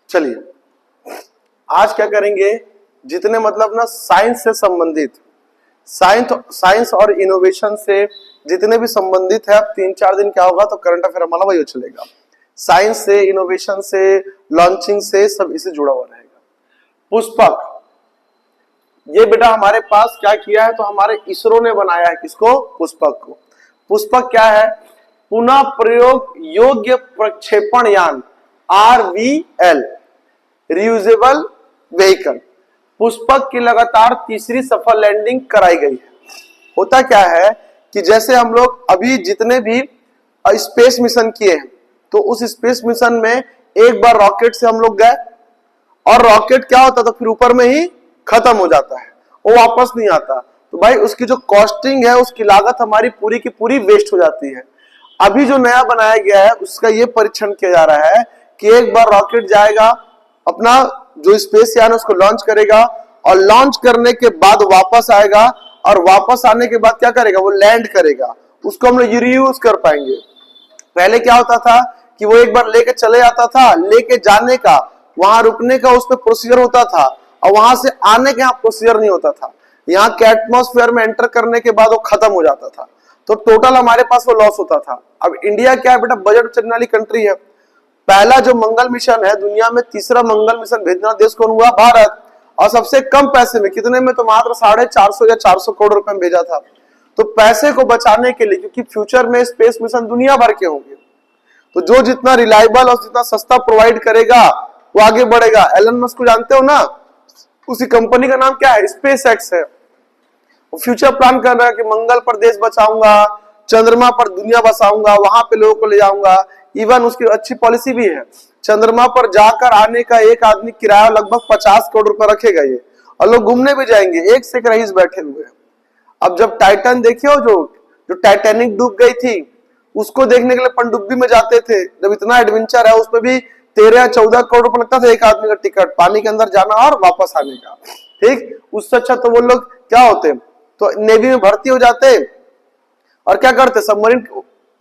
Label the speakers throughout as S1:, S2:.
S1: चलिए आज क्या करेंगे, जितने मतलब ना साइंस से संबंधित, साइंस और इनोवेशन से जितने भी संबंधित है, अब 3-4 दिन क्या होगा तो करंट अफेयर हमारा वही चलेगा। साइंस से, इनोवेशन से, लॉन्चिंग से, सब इसे जुड़ा हुआ रहेगा। पुष्पक, ये बेटा हमारे पास क्या किया है, तो हमारे इसरो ने बनाया है किसको, पुष्पक को। पुष्पक क्या है, पुनः प्रयोग योग्य प्रक्षेपण यान, RVL, रियूजेबल व्हीकल। पुष्पक की लगातार तीसरी सफल लैंडिंग कराई गई है। होता क्या है कि जैसे हम लोग अभी जितने भी स्पेस मिशन किए हैं, तो उस स्पेस मिशन में एक बार रॉकेट से हम लोग गए और रॉकेट क्या होता था, फिर ऊपर में ही खत्म हो जाता है, वो वापस नहीं आता। तो भाई उसकी जो कॉस्टिंग है, उसकी लागत हमारी पूरी की पूरी वेस्ट हो जाती है। अभी जो नया बनाया गया है उसका ये परीक्षण किया जा रहा है कि एक बार रॉकेट जाएगा, अपना जो स्पेस यान उसको लॉन्च करेगा और लॉन्च करने के बाद वापस आएगा, और वापस आने के बाद क्या करेगा, वो लैंड करेगा, उसको हम लोग रीयूज कर पाएंगे। पहले क्या होता था कि वो एक बार लेके चले जाता था, लेके जाने का, वहां रुकने का उसमें प्रोसीजर होता था, और वहां से आने के यहाँ प्रोसीजर नहीं होता था। यहाँ के एटमॉस्फेयर में एंटर करने के बाद वो खत्म हो जाता था, तो टोटल हमारे पास वो लॉस होता था। अब इंडिया क्या है बेटा, बजट चलने वाली कंट्री है। पहला जो मंगल मिशन है दुनिया में, तीसरा मंगल मिशन भेजना देश कौन हुआ, भारत, और सबसे कम पैसे में, कितने में, तो मात्र 450 या 400 करोड़ रुपए में भेजा था। तो पैसे को बचाने के लिए, क्योंकि फ्यूचर में स्पेस मिशन दुनिया भर के होंगे, तो जो जितना रिलायबल और जितना सस्ता प्रोवाइड करेगा वो आगे बढ़ेगा। एलन मस्क को जानते हो ना, उसी कंपनी का नाम क्या है, स्पेस एक्स है। वो फ्यूचर प्लान कर रहा है कि मंगल पर देश बचाऊंगा, चंद्रमा पर दुनिया बसाऊंगा, वहां पे लोगों को ले जाऊंगा। इवन उसकी अच्छी पॉलिसी भी है, चंद्रमा पर जाकर आने का एक आदमी किराया लगभग 50 करोड़ रुपए रखेगा ये, और लोग घूमने भी जाएंगे, एक से एक रईस बैठे हुए हैं। अब जब टाइटन देखियो, जो टाइटैनिक डूब गई थी, उसको देखने के लिए पनडुब्बी में जाते थे। जब इतना एडवेंचर है, उसमें भी 13-14 करोड़ रुपए लगता था एक आदमी का टिकट, पानी के अंदर जाना और वापस आने का। ठीक, उससे अच्छा तो वो लोग क्या होते, तो नेवी में भर्ती हो जाते और क्या करते, सबमरीन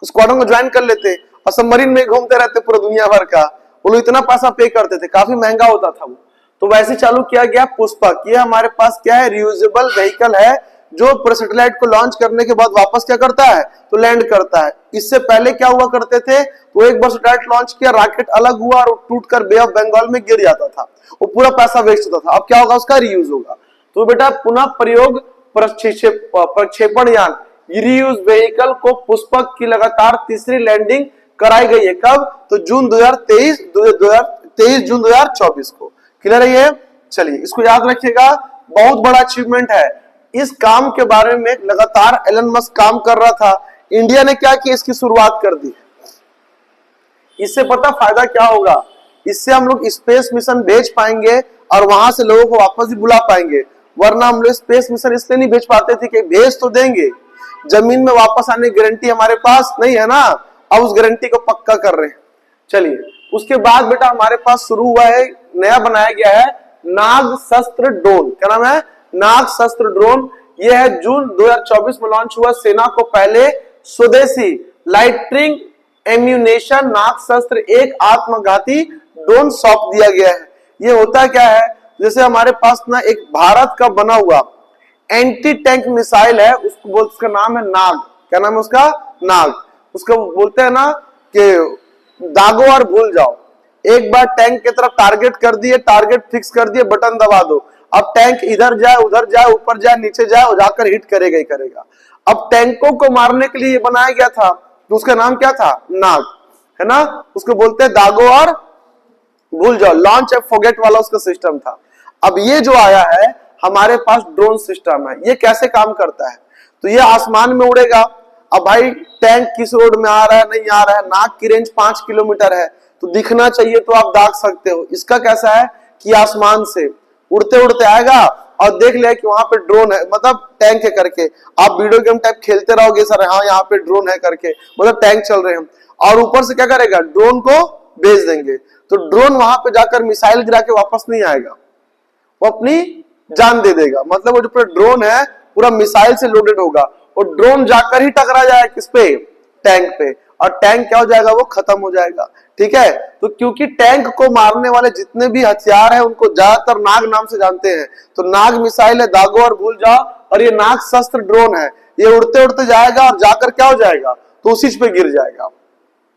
S1: स्क्वाड्रन को ज्वाइन कर लेते और सबमरीन में घूमते रहते पूरा दुनिया भर का। वो लोग इतना पैसा पे करते थे, काफी महंगा होता था वो। तो वैसे चालू किया गया पुष्पक। ये हमारे पास क्या है, रियूजेबल व्हीकल है, जो पूरे सैटेलाइट को लॉन्च करने के बाद वापस क्या करता है, तो लैंड करता है। इससे पहले क्या हुआ करते थे, तो एक बार सैटेलाइट लॉन्च किया, रॉकेट अलग हुआ और टूटकर बे ऑफ बंगाल में गिर जाता था, वो पूरा पैसा वेस्ट होता था। अब क्या होगा, उसका रीयूज होगा। तो बेटा पुनः प्रयोग प्रक्षेपण यान, रीयूज व्हीकल को पुष्पक की लगातार तीसरी लैंडिंग कराई गई है। कब, तो जून 2023 जून 2024 को। क्लियर है ये? चलिए इसको याद रखिएगा, बहुत बड़ा अचीवमेंट है। इस काम के बारे में लगातार एलन मस्क काम कर रहा था, इंडिया ने क्या किया, इसकी शुरुआत कर दी। इससे पता फायदा क्या होगा, इससे हम लोग स्पेस मिशन भेज पाएंगे और वहां से लोगों को वापस भी बुला पाएंगे। वरना हम लोग स्पेस मिशन इसलिए नहीं भेज पाते थे कि भेज तो देंगे, जमीन में वापस आने की गारंटी हमारे पास नहीं है ना। अब उस गारंटी को पक्का कर रहे हैं। चलिए उसके बाद बेटा हमारे पास शुरू हुआ है, नया बनाया गया है नाग शस्त्र ड्रोन। क्या नाम है, नाग शस्त्र ड्रोन। यह है जून 2024 में लॉन्च हुआ। सेना को पहले स्वदेशी लाइटनिंग एम्यूनेशन नाग शस्त्र एक आत्मघाती ड्रोन सौंप दिया गया है। ये होता क्या है, जैसे हमारे पास ना एक भारत का बना हुआ एंटी टैंक मिसाइल है, उसको बोलते, उसका नाम है नाग। क्या नाम है उसका, नाग। उसको बोलते हैं ना कि दागो और भूल जाओ। एक बार टैंक की तरफ टारगेट कर दिए, टारगेट फिक्स कर दिए, बटन दबा दो, अब टैंक इधर जाए, उधर जाए, ऊपर जाए, नीचे जाए, और जाकर हिट करेगा ही करेगा। अब टैंकों को मारने के लिए ये बनाया गया था, तो उसका नाम क्या था, नाग, है ना। उसको बोलते हैं दागो और भूल जाओ, लॉन्च एंड फॉरगेट वाला उसका सिस्टम था। अब ये जो आया है हमारे पास ड्रोन सिस्टम है, ये कैसे काम करता है, तो ये आसमान में उड़ेगा। अब भाई टैंक किस रोड में आ रहा है, नहीं आ रहा है, नाग की रेंज 5 किलोमीटर है, तो दिखना चाहिए तो आप दाग सकते हो। इसका कैसा है कि आसमान से उड़ते उड़ते आएगा और देख ले कि वहां पे ड्रोन है, मतलब टैंक है करके। आप वीडियो गेम टाइप खेलते रहोगे, सर हाँ यहाँ पे ड्रोन है करके, मतलब टैंक चल रहे हैं, और ऊपर से क्या करेगा, ड्रोन को भेज देंगे। तो ड्रोन वहां पे जाकर मिसाइल गिरा के वापस नहीं आएगा, वो अपनी जान दे देगा। मतलब वो जो पूरा ड्रोन है पूरा मिसाइल से लोडेड होगा, और ड्रोन जाकर ही टकरा जाए किस पे, टैंक पे, और टैंक क्या हो जाएगा, वो खत्म हो जाएगा। ठीक है, तो क्योंकि टैंक को मारने वाले जितने भी हथियार हैं उनको ज्यादातर नाग नाम से जानते हैं, तो नाग मिसाइल है, दागो और भूल जाओ, और ये नाग शस्त्र ड्रोन है, ये उड़ते उड़ते जाएगा और जाकर क्या हो जाएगा, तो उसी पे गिर जाएगा।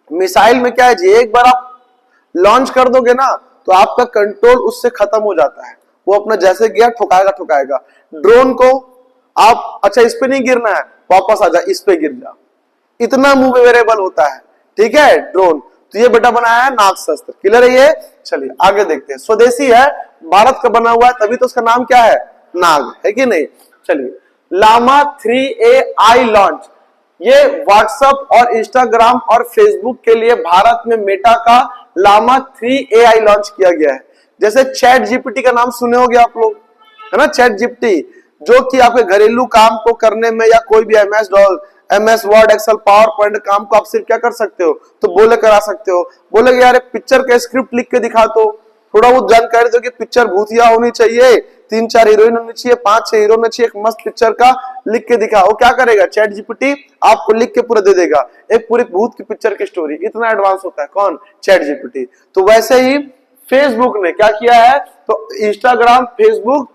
S1: मिसाइल में क्या है जी, एक बार आप लॉन्च कर दोगे ना तो आपका कंट्रोल उससे खत्म हो जाता है, वो अपना जैसे गया ठुकाएगा ठुकाएगा। ड्रोन को आप अच्छा इस पे नहीं गिरना है, वापस आ जा, इस पे गिर जा, इतना मूवेबल होता है। ठीक है, ड्रोन तो ये बेटा बनाया है नाग शस्त्र। क्लियर है ये? चलिए आगे देखते हैं। स्वदेशी है, भारत का बना हुआ है, तभी तो उसका नाम क्या है, नाग है कि नहीं। चलिए, लामा 3AI लॉन्च, ये व्हाट्सएप और इंस्टाग्राम और फेसबुक के लिए भारत में मेटा का लामा 3AI लॉन्च किया गया है। जैसे चैट जीपीटी का नाम सुने होंगे आप लोग, है ना, चैट जीपीटी, जो कि आपके घरेलू काम को करने में या कोई भी MS word, excel, power point काम को आप सिर्फ क्या कर सकते हो, तो बोले करा सकते हो। बोले यार पिक्चर का स्क्रिप्ट लिख के दिखा दो, थोड़ा बहुत जानकारी दो कि पिक्चर भूतिया होनी चाहिए, 3-4 हीरोइन होनी चाहिए, 5-6 हीरो होना चाहिए, एक मस्त पिक्चर का लिख के दिखा, वो क्या करेगा, चैट जीपीटी आपको लिख के पूरा दे देगा, एक पूरी भूत की पिक्चर की स्टोरी। इतना एडवांस होता है कौन, चैट जीपीटी। तो वैसे ही फेसबुक ने क्या किया है, तो इंस्टाग्राम, फेसबुक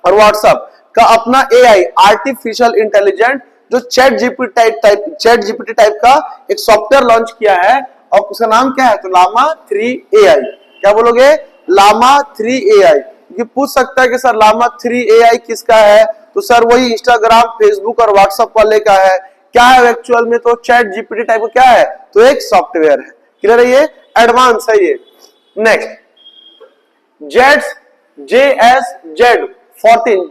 S1: और व्हाट्सएप का अपना AI आर्टिफिशियल इंटेलिजेंट जो चैट जीपीटी टाइप का एक सॉफ्टवेयर लॉन्च किया है, और उसका नाम क्या है, तो लामा 3AI। क्या बोलोगे, लामा 3AI। ये पूछ सकता है कि सर लामा 3AI किसका है, तो सर वही इंस्टाग्राम, फेसबुक और व्हाट्सएप वाले का है। क्या है एक्चुअल में, तो चैट जीपीटी टाइप का क्या है, तो एक सॉफ्टवेयर है। क्लियर है, ये एडवांस है ये। नेक्स्ट, JSZ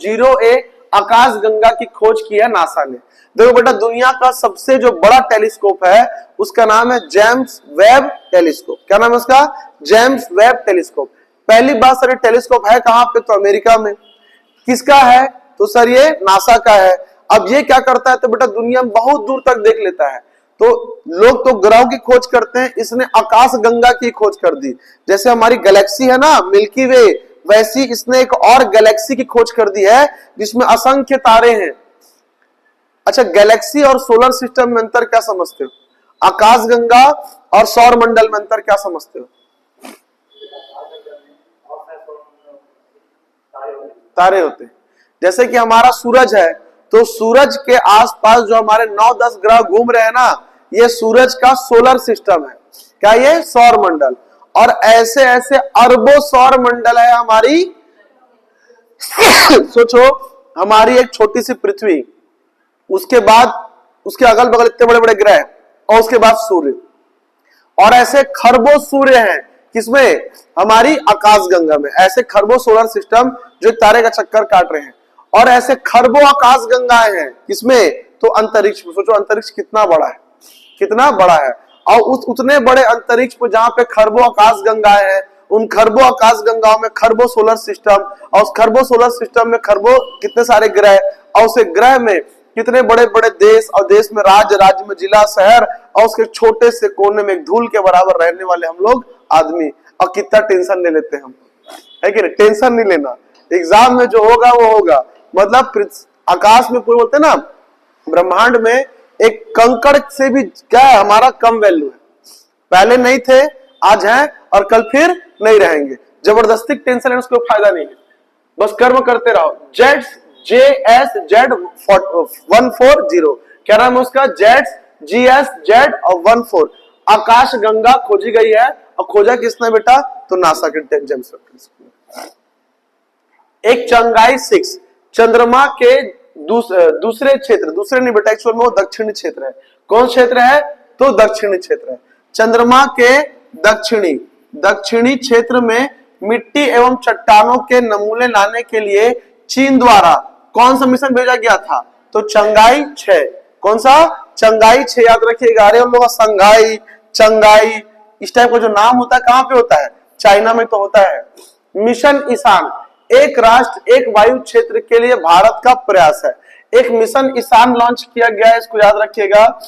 S1: 0A आकाश गंगा की खोज की है नासा ने। देखो बेटा, दुनिया का सबसे जो बड़ा टेलीस्कोप है उसका नाम है जेम्स वेब टेलीस्कोप। क्या नाम है उसका, जेम्स वेब टेलीस्कोप। पहली बात सर ये टेलीस्कोप है कहां पे, तो अमेरिका में। किसका है, तो सर ये नासा का है। अब ये क्या करता है, तो बेटा दुनिया में बहुत दूर तक देख लेता है। तो लोग तो ग्रहों की खोज करते हैं, इसने आकाश गंगा की खोज कर दी। जैसे हमारी गैलेक्सी है ना मिल्की वे, वैसी इसने एक और गैलेक्सी की खोज कर दी है जिसमें असंख्य तारे हैं। अच्छा, गैलेक्सी और सोलर सिस्टम में अंतर क्या समझते हो, आकाशगंगा और सौर मंडल में अंतर क्या समझते हो, तारे होते हैं। जैसे कि हमारा सूरज है, तो सूरज के आसपास जो हमारे 9-10 ग्रह घूम रहे हैं ना, ये सूरज का सोलर सिस्टम है। क्या ये सौर मंडल, और ऐसे ऐसे अरबों सौर मंडल है हमारी सोचो, हमारी एक छोटी सी पृथ्वी, उसके बाद उसके अगल बगल इतने बड़े बड़े ग्रह, और उसके बाद सूर्य, और ऐसे खरबों सूर्य हैं किसमें, हमारी आकाशगंगा में। ऐसे खरबों सोलर सिस्टम जो तारे का चक्कर काट रहे हैं, और ऐसे खरबों आकाशगंगाएं हैं किसमें, तो अंतरिक्ष में। सोचो अंतरिक्ष कितना बड़ा है, कितना बड़ा है। और उतने बड़े अंतरिक्ष में जहां पे खरबों आकाशगंगाएं हैं, उन खरबों आकाशगंगाओं में खरबों सोलर सिस्टम, और उस खरबों सोलर सिस्टम में खरबों कितने सारे ग्रह, और उस ग्रह में कितने बड़े बड़े देश, और देश में राज्य में जिला, शहर, और उसके छोटे से कोने में एक धूल के बराबर रहने वाले हम लोग आदमी। और कितना टेंशन ले लेते हैं हम, है कि नहीं, टेंशन नहीं लेना, एग्जाम में जो होगा वो होगा। मतलब आकाश में पूरे बोलते हैं ना, ब्रह्मांड में एक कंकड़ से भी क्या है, हमारा कम वैल्यू है। पहले नहीं थे, आज हैं, और कल फिर नहीं रहेंगे। जबरदस्ती टेंशन लेने से कोई फायदा नहीं है, बस कर्म करते रहो। JSZ 140, क्या नाम है उसका, JSZ 14 आकाश गंगा खोजी गई है। और खोजा किसने बेटा, तो नासा के जेम्स वेब टेलीस्कोप। एक चंगाई 6 चंद्रमा के दूसरे क्षेत्र, दूसरे नहीं बेटा एक्चुअल में वो दक्षिणी क्षेत्र है। कौन क्षेत्र है, तो दक्षिणी क्षेत्र है। चंद्रमा के दक्षिणी क्षेत्र में मिट्टी एवं चट्टानों के नमूने लाने के लिए चीन द्वारा कौन सा मिशन भेजा गया था, तो चंगाई 6। कौन सा, चंगाई 6, याद रखिएगा। अरे उन लोग संघाई, चंगाई, इस टाइप का जो नाम होता है कहां पे होता है, चाइना में तो होता है। मिशन ईशान, एक राष्ट्र एक वायु क्षेत्र के लिए भारत का प्रयास है। एक मिशन ईशान लॉन्च किया गया है, इसको याद रखिएगा।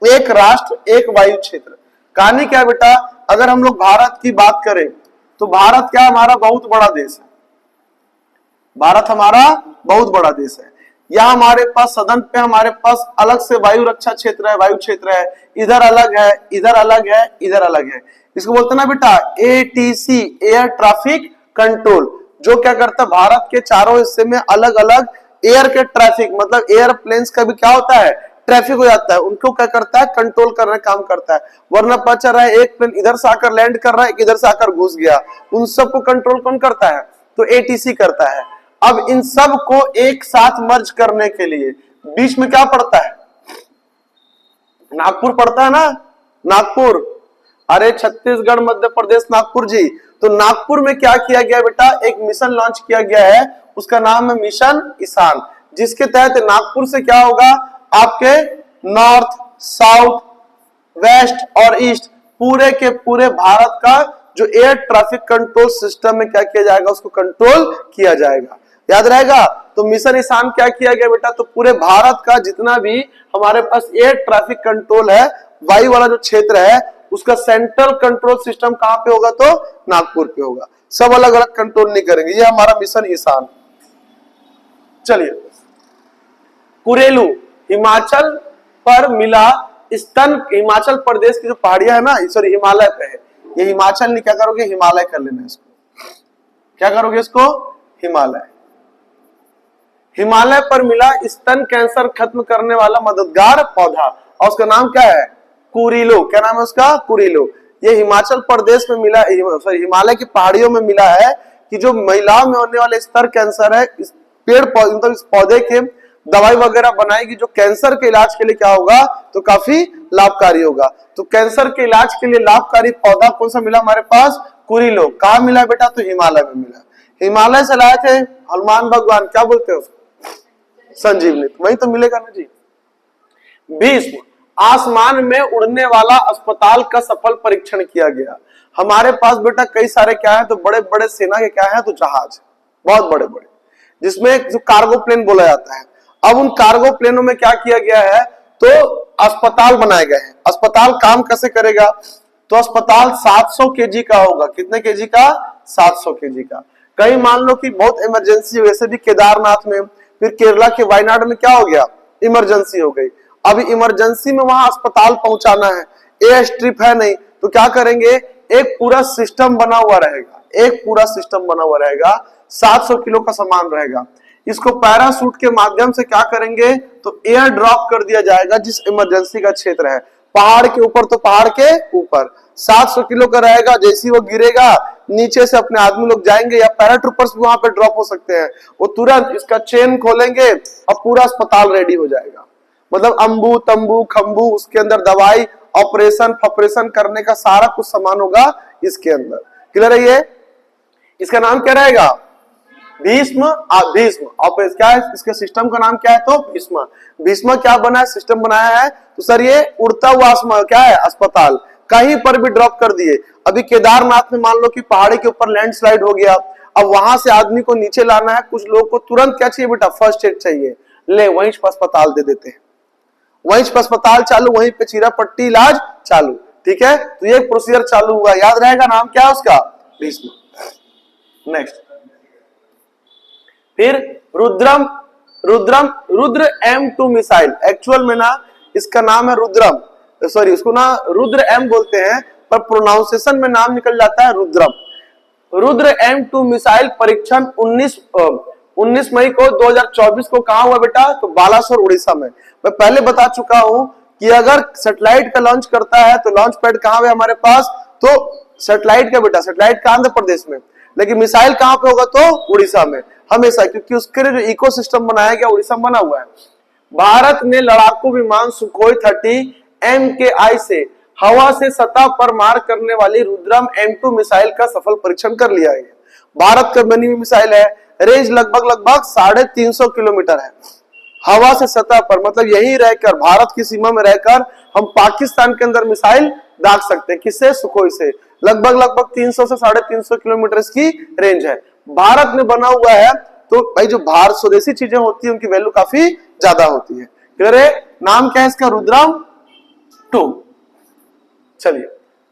S1: एक राष्ट्र एक वायु क्षेत्र, कहानी क्या बेटा, अगर हम लोग भारत की बात करें तो भारत क्या, हमारा बहुत बड़ा देश है। भारत हमारा बहुत बड़ा देश है। यहाँ हमारे पास सदन पे हमारे पास अलग से वायु रक्षा क्षेत्र है, वायु क्षेत्र है, इधर अलग है, इधर अलग है, इधर अलग है। इसको बोलते हैं ना बेटा ATC, एयर ट्रैफिक कंट्रोल, जो क्या करता है भारत के चारों हिस्से में अलग अलग एयर के ट्रैफिक, मतलब एयरप्लेन्स का भी क्या होता है, ट्रैफिक हो जाता है, उनको क्या करता है, कंट्रोल करने का काम करता है। वरना पता चल रहा है एक प्लेन इधर से आकर लैंड कर रहा है, इधर से आकर घुस गया, उन सबको कंट्रोल कौन करता है, तो ATC करता है। अब इन सब को एक साथ मर्ज करने के लिए बीच में क्या पड़ता है, नागपुर पड़ता है ना, नागपुर, अरे छत्तीसगढ़ मध्य प्रदेश नागपुर जी। तो नागपुर में क्या किया गया बेटा, एक मिशन लॉन्च किया गया है, उसका नाम है मिशन ईशान, जिसके तहत नागपुर से क्या होगा, आपके नॉर्थ, साउथ, वेस्ट और ईस्ट पूरे के पूरे भारत का जो एयर ट्रैफिक कंट्रोल सिस्टम में क्या किया जाएगा, उसको कंट्रोल किया जाएगा। याद रहेगा। तो मिशन ईशान क्या किया गया बेटा, तो पूरे भारत का जितना भी हमारे पास एयर ट्रैफिक कंट्रोल है, वायु वाला जो क्षेत्र है, उसका सेंट्रल कंट्रोल सिस्टम कहां पे होगा, तो नागपुर पे होगा। सब अलग अलग कंट्रोल नहीं करेंगे, ये हमारा मिशन ईशान। चलिए, कुरेलू हिमाचल पर मिला स्तन, हिमाचल प्रदेश की जो पहाड़ियां है ना, सॉरी हिमालय पे है, ये हिमाचल नहीं, क्या करोगे, हिमालय कर लेना इसको, क्या करोगे इसको, हिमालय। हिमालय पर मिला स्तन कैंसर खत्म करने वाला मददगार पौधा, और उसका नाम क्या है, कुरिलो। क्या नाम है उसका, कुरिलो। ये हिमाचल प्रदेश में मिला, सॉरी हिमालय की पहाड़ियों में मिला है कि जो महिलाओं में होने वाले स्तन कैंसर है, इस पेड़ पौधे, मतलब इस पौधे के दवाई वगैरह बनाएगी, जो कैंसर के इलाज के लिए क्या होगा, तो काफी लाभकारी होगा। तो कैंसर के इलाज के लिए लाभकारी पौधा कौन सा मिला हमारे पास, कुरिलो। कहा मिला बेटा, तो हिमालय में मिला। हिमालय से लाए थे हनुमान भगवान, क्या बोलते हैं उसको, संजीवनी, वही तो मिलेगा ना जी। भीष्म, आसमान में उड़ने वाला अस्पताल का सफल परीक्षण किया गया। हमारे पास बेटा कई सारे क्या है, तो बड़े बड़े सेना के क्या है, तो जहाज, बहुत बड़े बड़े, जिसमें जो कार्गो प्लेन बोला जाता है। अब उन कार्गो प्लेनों में क्या किया गया है, तो अस्पताल बनाए गए हैं। अस्पताल काम कैसे करेगा, तो अस्पताल 700 केजी का होगा। कितने केजी का, 700 केजी का। कहीं मान लो कि बहुत इमरजेंसी, वैसे भी केदारनाथ में, फिर केरला के वायनाड में क्या हो गया, इमरजेंसी हो गई। अभी इमरजेंसी में वहां अस्पताल पहुंचाना है, एयर स्ट्रिप है नहीं, तो क्या करेंगे, एक पूरा सिस्टम बना हुआ रहेगा, एक पूरा सिस्टम बना हुआ रहेगा, 700 किलो का सामान रहेगा। इसको पैरासूट के माध्यम से क्या करेंगे, तो एयर ड्रॉप कर दिया जाएगा जिस इमरजेंसी का क्षेत्र है, पहाड़ के ऊपर, तो पहाड़ के ऊपर 700 किलो का रहेगा। जैसे ही वो गिरेगा, नीचे से अपने आदमी लोग जाएंगे, या पैराट्रूपर्स भी वहां पे ड्रॉप हो सकते हैं, वो तुरंत इसका चेन खोलेंगे और पूरा अस्पताल रेडी हो जाएगा। मतलब अंबू तंबू खंबू, उसके अंदर दवाई, ऑपरेशन फॉपरेशन करने का सारा कुछ सामान होगा इसके अंदर। क्लियर है ये। इसका नाम क्या रहेगा, भीष्म। भीष्म ऑपरेशन क्या है, इसके सिस्टम का नाम क्या है, तो भीष्म। भीष्म क्या बना है, सिस्टम बनाया है। तो सर ये उड़ता हुआ आसमान क्या है, अस्पताल, कहीं पर भी ड्रॉप कर दिए। अभी केदारनाथ में मान लो कि पहाड़ी के ऊपर लैंडस्लाइड हो गया, अब वहां से आदमी को नीचे लाना है, कुछ लोग को तुरंत क्या चाहिए बेटा, फर्स्ट एड चाहिए, ले वहीं पर अस्पताल दे देते हैं, वहीं पर अस्पताल चालू, वहीं पे चीरा पट्टी इलाज चालू। ठीक है, तो ये प्रोसीजर चालू हुआ, याद रहेगा। नाम क्या है उसका, भीष्म। नेक्स्ट, फिर Rudram, Rudra M2 missile, actual में ना इसका नाम है रुद्रम, सॉरी उसको ना रुद्र M बोलते हैं, पर प्रोनाउंसिएशन में नाम निकल जाता है रुद्रम। रुद्र M2 मिसाइल परीक्षण 19 मई को 2024 को कहां हुआ बेटा, तो बालासोर उड़ीसा में। मैं पहले बता चुका हूं कि अगर सैटेलाइट का लॉन्च करता है तो लॉन्च पैड कहां है हमारे पास, तो सैटेलाइट का बेटा, सैटेलाइट का आंध्र प्रदेश में, लेकिन मिसाइल कहां पे होगा, तो उड़ीसा में हमेशा, क्योंकि उसके लिए जो इकोसिस्टम बनाया गया उड़ीसा में बना हुआ है। भारत ने लड़ाकू विमान सुखोई 30 MKI से हवा से सतह पर मार करने वाली रुद्रम M2 मिसाइल का सफल परीक्षण कर लिया है। भारत का बनी हुई मिसाइल है, रेंज लगभग 350 किलोमीटर है। हवा से सतह पर, मतलब यही रहकर, भारत की सीमा में रहकर हम पाकिस्तान के अंदर मिसाइल दाग सकते हैं। किससे, सुखोई से। लगभग 300 से 350 किलोमीटर इसकी रेंज है। भारत में बना हुआ है, तो भाई जो भारत स्वदेशी चीजें होती है उनकी वैल्यू काफी ज्यादा होती है। क्लियर है। नाम क्या है इसका, रुद्रम 2। चलिए,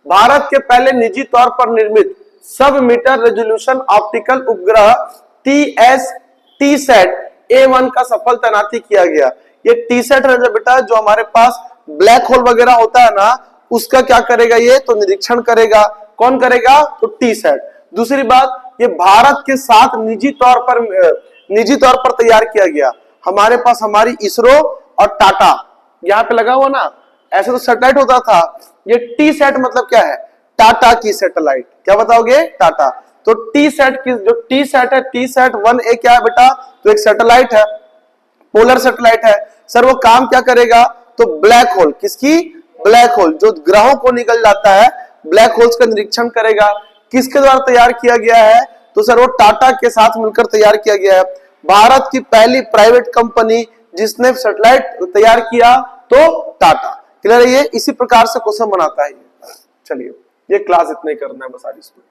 S1: भारत के पहले निजी तौर पर निर्मित सब मीटर रेजोल्यूशन ऑप्टिकल उपग्रह TSAT A1 का सफल तैनाती किया गया। ये टीसैट है जो बेटा, जो हमारे पास ब्लैक होल वगैरह होता है ना, उसका क्या करेगा ये, तो निरीक्षण करेगा। कौन करेगा, तो टीसैट। दूसरी बात, ये भारत के साथ निजी तौर पर तैयार किया गया। हमारे पास हमारी इसरो और टाटा यहाँ पे लगा हुआ ना, ऐसे तो सैटेलाइट होता था। ये टीसैट मतलब क्या है, टाटा की सैटेलाइट। क्या बताओगे, टाटा। तो टीसैट की जो टीसैट है, टीसैट 1A क्या है बेटा, तो एक सैटेलाइट है, पोलर सैटेलाइट है। सर वो काम क्या करेगा, तो ब्लैक होल, किसकी, ब्लैक होल जो ग्रहों को निकल जाता है, ब्लैक होल्स का निरीक्षण करेगा। किसके द्वारा तैयार किया गया है, तो सर वो टाटा के साथ मिलकर तैयार किया गया है। भारत की पहली प्राइवेट कंपनी जिसने सैटेलाइट तैयार किया, तो टाटा। क्लियर है, ये इसी प्रकार से क्वेश्चन बनाता है। चलिए, ये क्लास इतने करना है बस आज इसमें।